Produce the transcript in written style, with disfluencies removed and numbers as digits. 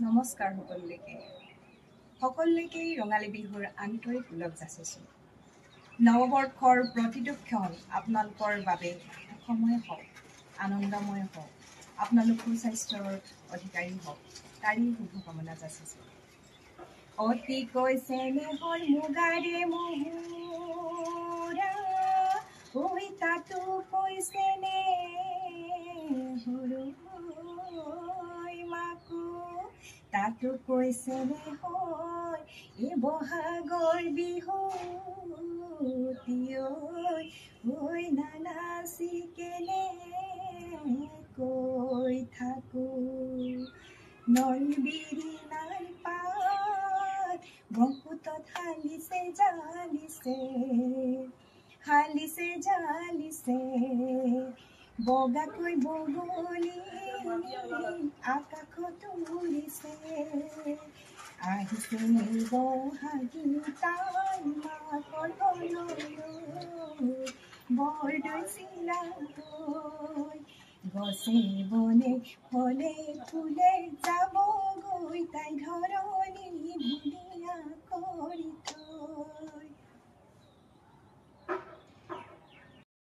নমস্কাৰ সকলোকে ৰঙালী বিহুৰ আন্তৰিক ওলগ যাচিছোঁ। নৱবৰ্ষৰ প্ৰতিটো ক্ষণ আপোনালোকৰ বাবে সুখময় হওক, আনন্দময় হওক, আপোনালোক সুস্বাস্থ্যৰ অধিকাৰী হওক, তাৰেই শুভকামনা যাচিছোঁ। অতিকৈ চেনেহৰ মুগাৰে মহুৰা ঐ তাতো কৈছে নে মাকো তাতো কৈছে নে হয় এই বহাগৰ বিহুতি ঐ নানাচি কেনে কৈ থাকো নলবিৰি নাই পাত ব্ৰহ্মপুত্ৰত হালিছে জালিছে বগাকৈ বগলী আকাশত উৰিছে আহিছে বহাগী তাই মাকৰ বৰদৈ চিলা গছে বনে ফলে ফুলে যাব গৈ তাই ধৰণী